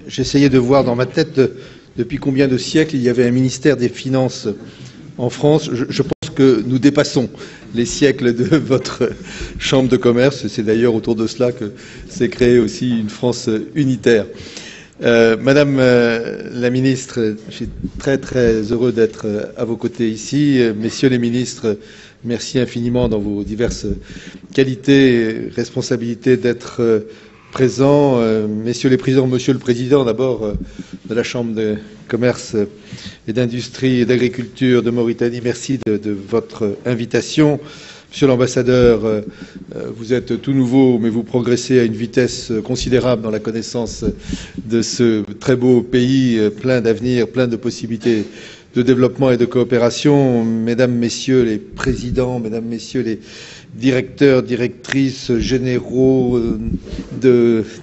j'essayais de voir dans ma tête depuis combien de siècles il y avait un ministère des Finances en France. Je pense que nous dépassons les siècles de votre chambre de commerce. C'est d'ailleurs autour de cela que s'est créée aussi une France unitaire. Madame la ministre, je suis très très heureux d'être à vos côtés ici. Messieurs les ministres, merci infiniment dans vos diverses qualités et responsabilités d'être présents. Messieurs les présidents, monsieur le président d'abord de la Chambre de commerce et d'industrie et d'agriculture de Mauritanie, merci de votre invitation. Monsieur l'ambassadeur, vous êtes tout nouveau, mais vous progressez à une vitesse considérable dans la connaissance de ce très beau pays, plein d'avenir, plein de possibilités de développement et de coopération. Mesdames, Messieurs les présidents, Mesdames, Messieurs les directeurs, directrices, généraux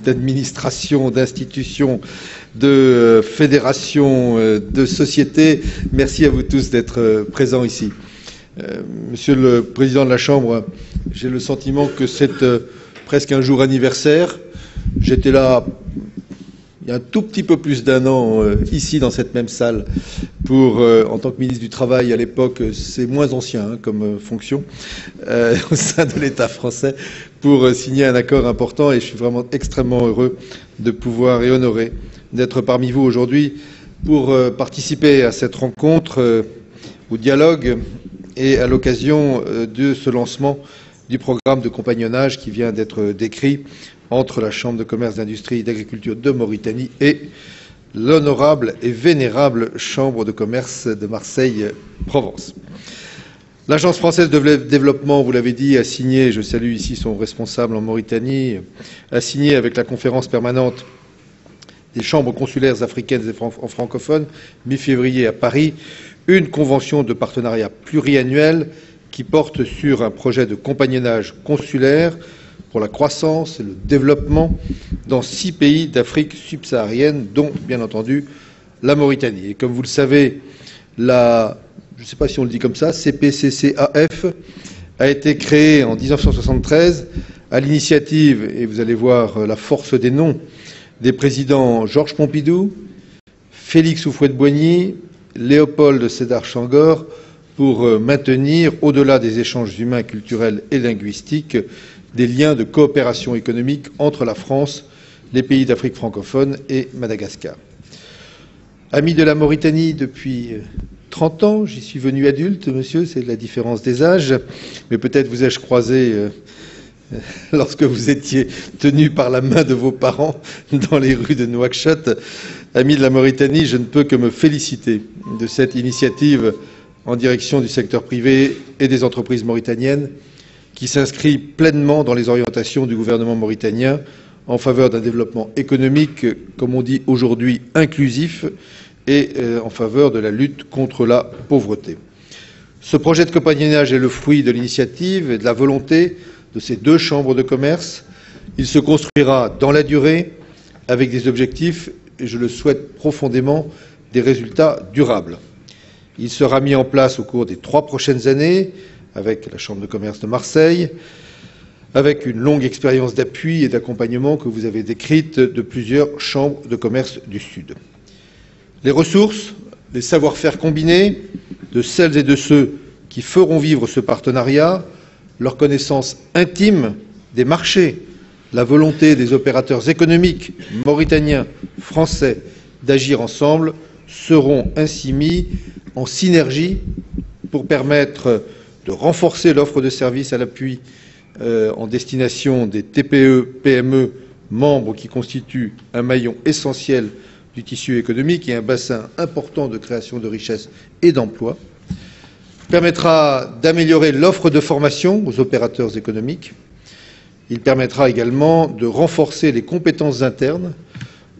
d'administration, d'institutions, de fédérations, de sociétés, merci à vous tous d'être présents ici. Monsieur le Président de la Chambre, j'ai le sentiment que c'est presque un jour anniversaire. J'étais là il y a un tout petit peu plus d'un an ici dans cette même salle en tant que ministre du Travail à l'époque, c'est moins ancien comme fonction au sein de l'État français, pour signer un accord important, et je suis vraiment extrêmement heureux de pouvoir et honoré d'être parmi vous aujourd'hui pour participer à cette rencontre, au dialogue et à l'occasion de ce lancement du programme de compagnonnage qui vient d'être décrit entre la Chambre de commerce, d'industrie et d'agriculture de Mauritanie et l'honorable et vénérable Chambre de commerce de Marseille-Provence. L'Agence française de développement, vous l'avez dit, a signé, je salue ici son responsable en Mauritanie, a signé avec la conférence permanente des chambres consulaires africaines et francophones, mi-février à Paris, une convention de partenariat pluriannuel qui porte sur un projet de compagnonnage consulaire pour la croissance et le développement dans 6 pays d'Afrique subsaharienne, dont, bien entendu, la Mauritanie. Et comme vous le savez, je ne sais pas si on le dit comme ça, CPCCAF a été créée en 1973 à l'initiative, et vous allez voir la force des noms, des présidents Georges Pompidou, Félix Houphouët-Boigny, Léopold Sédar Senghor, pour maintenir, au-delà des échanges humains, culturels et linguistiques, des liens de coopération économique entre la France, les pays d'Afrique francophone et Madagascar. Ami de la Mauritanie depuis 30 ans, j'y suis venu adulte, monsieur, c'est la différence des âges, mais peut-être vous ai-je croisé lorsque vous étiez tenu par la main de vos parents dans les rues de Nouakchott. Ami de la Mauritanie, je ne peux que me féliciter de cette initiative en direction du secteur privé et des entreprises mauritaniennes qui s'inscrit pleinement dans les orientations du gouvernement mauritanien en faveur d'un développement économique, comme on dit aujourd'hui, inclusif et en faveur de la lutte contre la pauvreté. Ce projet de compagnonnage est le fruit de l'initiative et de la volonté de ces 2 chambres de commerce. Il se construira dans la durée avec des objectifs, et je le souhaite profondément, des résultats durables. Il sera mis en place au cours des 3 prochaines années avec la Chambre de commerce de Marseille, avec une longue expérience d'appui et d'accompagnement que vous avez décrite de plusieurs chambres de commerce du Sud. Les ressources, les savoir-faire combinés de celles et de ceux qui feront vivre ce partenariat, leur connaissance intime des marchés, la volonté des opérateurs économiques mauritaniens, français, d'agir ensemble, seront ainsi mis en synergie pour permettre de renforcer l'offre de services à l'appui en destination des TPE, PME, membres qui constituent un maillon essentiel du tissu économique et un bassin important de création de richesses et d'emplois, permettra d'améliorer l'offre de formation aux opérateurs économiques. Il permettra également de renforcer les compétences internes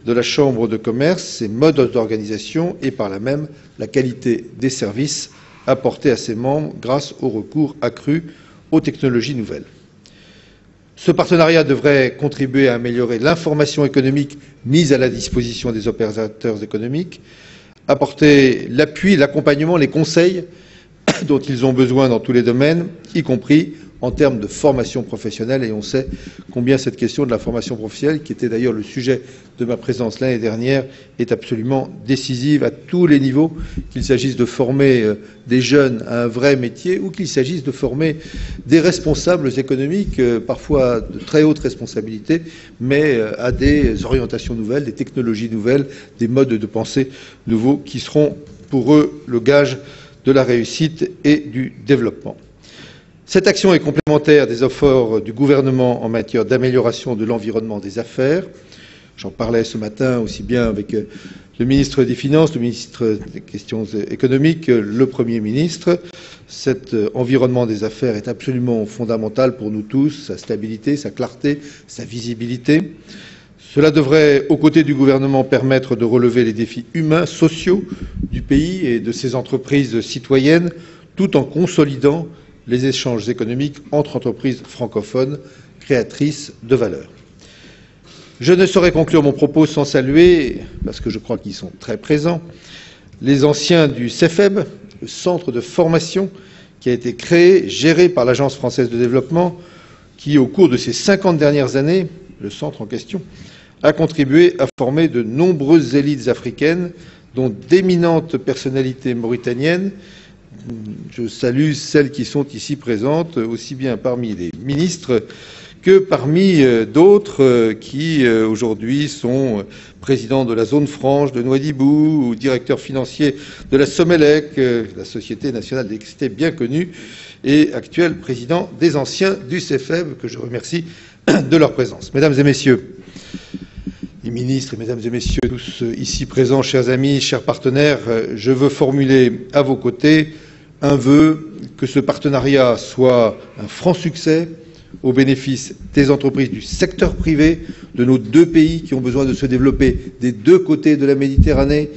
de la Chambre de commerce, ses modes d'organisation et par là même la qualité des services apportés à ses membres grâce au recours accru aux technologies nouvelles. Ce partenariat devrait contribuer à améliorer l'information économique mise à la disposition des opérateurs économiques, apporter l'appui, l'accompagnement, les conseils dont ils ont besoin dans tous les domaines, y compris en termes de formation professionnelle. Et on sait combien cette question de la formation professionnelle, qui était d'ailleurs le sujet de ma présence l'année dernière, est absolument décisive à tous les niveaux, qu'il s'agisse de former des jeunes à un vrai métier ou qu'il s'agisse de former des responsables économiques, parfois de très haute responsabilité, mais à des orientations nouvelles, des technologies nouvelles, des modes de pensée nouveaux qui seront pour eux le gage de la réussite et du développement. Cette action est complémentaire des efforts du gouvernement en matière d'amélioration de l'environnement des affaires. J'en parlais ce matin aussi bien avec le ministre des Finances, le ministre des questions économiques, le Premier ministre. Cet environnement des affaires est absolument fondamental pour nous tous, sa stabilité, sa clarté, sa visibilité. Cela devrait, aux côtés du gouvernement, permettre de relever les défis humains, sociaux du pays et de ses entreprises citoyennes, tout en consolidant les échanges économiques entre entreprises francophones créatrices de valeur. Je ne saurais conclure mon propos sans saluer, parce que je crois qu'ils sont très présents, les anciens du CEFEB, le centre de formation qui a été créé, géré par l'Agence française de développement, qui, au cours de ces 50 dernières années, le centre en question, a contribué à former de nombreuses élites africaines, dont d'éminentes personnalités mauritaniennes. Je salue celles qui sont ici présentes, aussi bien parmi les ministres que parmi d'autres qui aujourd'hui sont présidents de la zone franche de Nouadhibou ou directeurs financiers de la Somelec, la Société nationale d'électricité bien connue, et actuel président des anciens du CEFEB, que je remercie de leur présence. Mesdames et messieurs les ministres, mesdames et messieurs tous ici présents, chers amis, chers partenaires, je veux formuler à vos côtés un vœu, que ce partenariat soit un franc succès au bénéfice des entreprises du secteur privé, de nos deux pays qui ont besoin de se développer des deux côtés de la Méditerranée.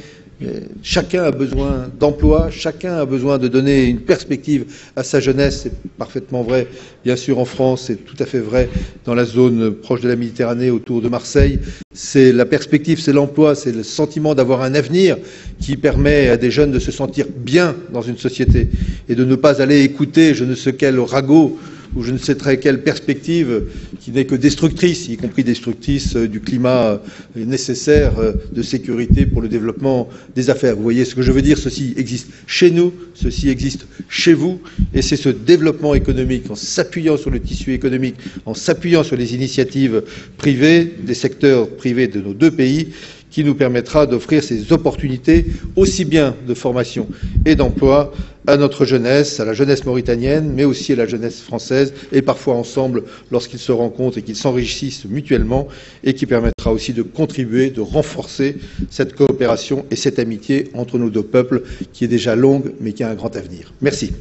Chacun a besoin d'emploi, chacun a besoin de donner une perspective à sa jeunesse. C'est parfaitement vrai, bien sûr, en France, c'est tout à fait vrai dans la zone proche de la Méditerranée, autour de Marseille. C'est la perspective, c'est l'emploi, c'est le sentiment d'avoir un avenir qui permet à des jeunes de se sentir bien dans une société et de ne pas aller écouter je ne sais quel ragot ou je ne sais très quelle perspective qui n'est que destructrice, y compris destructrice du climat nécessaire de sécurité pour le développement des affaires. Vous voyez ce que je veux dire? Ceci existe chez nous, ceci existe chez vous, et c'est ce développement économique, en s'appuyant sur le tissu économique, en s'appuyant sur les initiatives privées, des secteurs privés de nos deux pays, qui nous permettra d'offrir ces opportunités aussi bien de formation et d'emploi à notre jeunesse, à la jeunesse mauritanienne, mais aussi à la jeunesse française, et parfois ensemble lorsqu'ils se rencontrent et qu'ils s'enrichissent mutuellement, et qui permettra aussi de contribuer, de renforcer cette coopération et cette amitié entre nos deux peuples qui est déjà longue mais qui a un grand avenir. Merci.